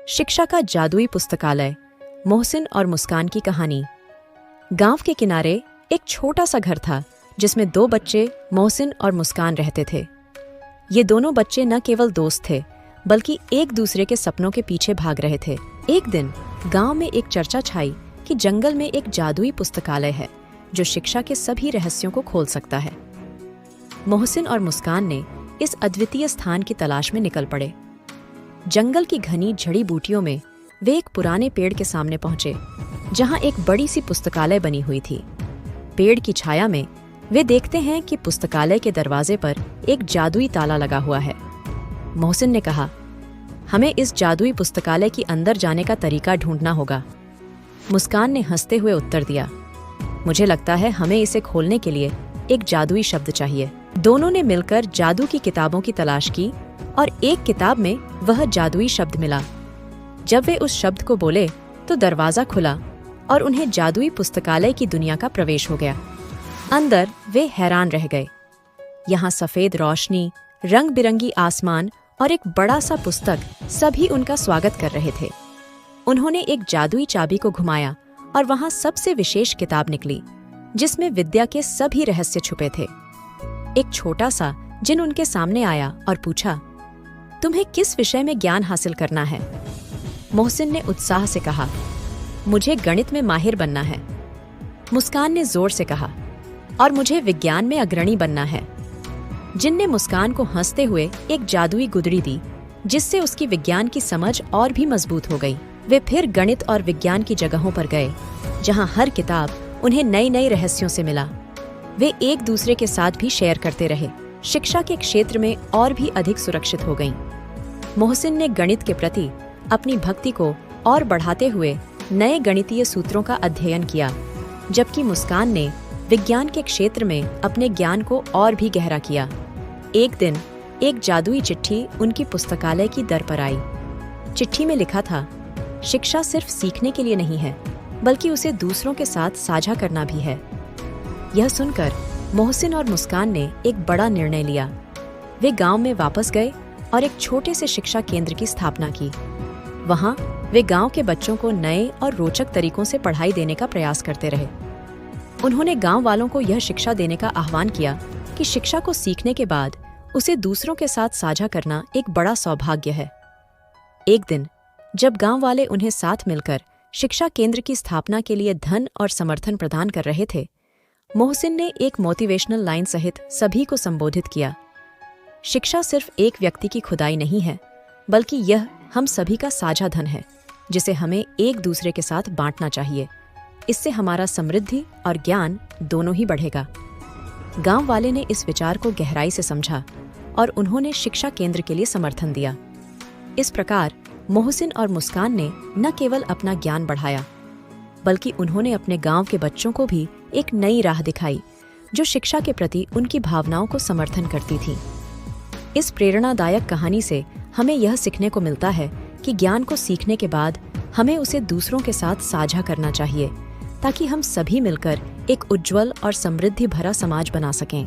शिक्षा का जादुई पुस्तकालय, मोहसिन और मुस्कान की कहानी। गांव के किनारे एक छोटा सा घर था जिसमें दो बच्चे मोहसिन और मुस्कान रहते थे। ये दोनों बच्चे न केवल दोस्त थे बल्कि एक दूसरे के सपनों के पीछे भाग रहे थे। एक दिन गांव में एक चर्चा छाई कि जंगल में एक जादुई पुस्तकालय है जो शिक्षा के सभी रहस्यों को खोल सकता है। मोहसिन और मुस्कान ने इस अद्वितीय स्थान की तलाश में निकल पड़े। जंगल की घनी जड़ी बूटियों में वे एक पुराने पेड़ के सामने पहुंचे जहां एक बड़ी सी पुस्तकालय बनी हुई थी। पेड़ की छाया में वे देखते हैं कि पुस्तकालय के दरवाजे पर एक जादुई ताला लगा हुआ है। मोहसिन ने कहा, हमें इस जादुई पुस्तकालय की अंदर जाने का तरीका ढूंढना होगा। मुस्कान ने हंसते हुए उत्तर दिया, मुझे लगता है हमें इसे खोलने के लिए एक जादुई शब्द चाहिए। दोनों ने मिलकर जादू की किताबों की तलाश की और एक किताब में वह जादुई शब्द मिला। जब वे उस शब्द को बोले तो दरवाजा खुला और उन्हें जादुई पुस्तकालय की दुनिया का प्रवेश हो गया। अंदर वे हैरान रह गए। यहाँ सफेद रोशनी, रंग बिरंगी आसमान और एक बड़ा सा पुस्तक सभी उनका स्वागत कर रहे थे। उन्होंने एक जादुई चाबी को घुमाया और वहाँ सबसे विशेष किताब निकली जिसमें विद्या के सभी रहस्य छुपे थे। एक छोटा सा जिन उनके सामने आया और पूछा, तुम्हें किस विषय में ज्ञान हासिल करना है? मोहसिन ने उत्साह से कहा, मुझे गणित में माहिर बनना है। मुस्कान ने जोर से कहा, और मुझे विज्ञान में अग्रणी बनना है। जिन ने मुस्कान को हंसते हुए एक जादुई गुदड़ी दी जिससे उसकी विज्ञान की समझ और भी मजबूत हो गई। वे फिर गणित और विज्ञान की जगहों पर गए जहां हर किताब उन्हें नई नई रहस्यों से मिला। वे एक दूसरे के साथ भी शेयर करते रहे। शिक्षा के क्षेत्र में और भी अधिक सुरक्षित हो गईं। मोहसिन ने गणित के प्रति अपनी भक्ति को और बढ़ाते हुए नए गणितीय सूत्रों का अध्ययन किया, जबकि मुस्कान ने विज्ञान के क्षेत्र में अपने ज्ञान को और भी गहरा किया। एक दिन एक जादुई चिट्ठी उनकी पुस्तकालय की दर पर आई। चिट्ठी में लिखा था, शिक्षा सिर्फ सीखने के लिए नहीं है बल्कि उसे दूसरों के साथ साझा करना भी है। यह सुनकर मोहसिन और मुस्कान ने एक बड़ा निर्णय लिया। वे गांव में वापस गए और एक छोटे से शिक्षा केंद्र की स्थापना की। वहां वे गांव के बच्चों को नए और रोचक तरीकों से पढ़ाई देने का प्रयास करते रहे। उन्होंने गांव वालों को यह शिक्षा देने का आह्वान किया कि शिक्षा को सीखने के बाद उसे दूसरों के साथ साझा करना एक बड़ा सौभाग्य है। एक दिन जब गांव वाले उन्हें साथ मिलकर शिक्षा केंद्र की स्थापना के लिए धन और समर्थन प्रदान कर रहे थे, मोहसिन ने एक मोटिवेशनल लाइन सहित सभी को संबोधित किया, शिक्षा सिर्फ एक व्यक्ति की खुदाई नहीं है बल्कि यह हम सभी का साझा धन है जिसे हमें एक दूसरे के साथ बांटना चाहिए। इससे हमारा समृद्धि और ज्ञान दोनों ही बढ़ेगा। गांव वाले ने इस विचार को गहराई से समझा और उन्होंने शिक्षा केंद्र के लिए समर्थन दिया। इस प्रकार मोहसिन और मुस्कान ने न केवल अपना ज्ञान बढ़ाया बल्कि उन्होंने अपने गांव के बच्चों को भी एक नई राह दिखाई जो शिक्षा के प्रति उनकी भावनाओं को समर्थन करती थी। इस प्रेरणादायक कहानी से हमें यह सीखने को मिलता है कि ज्ञान को सीखने के बाद हमें उसे दूसरों के साथ साझा करना चाहिए ताकि हम सभी मिलकर एक उज्जवल और समृद्धि भरा समाज बना सकें।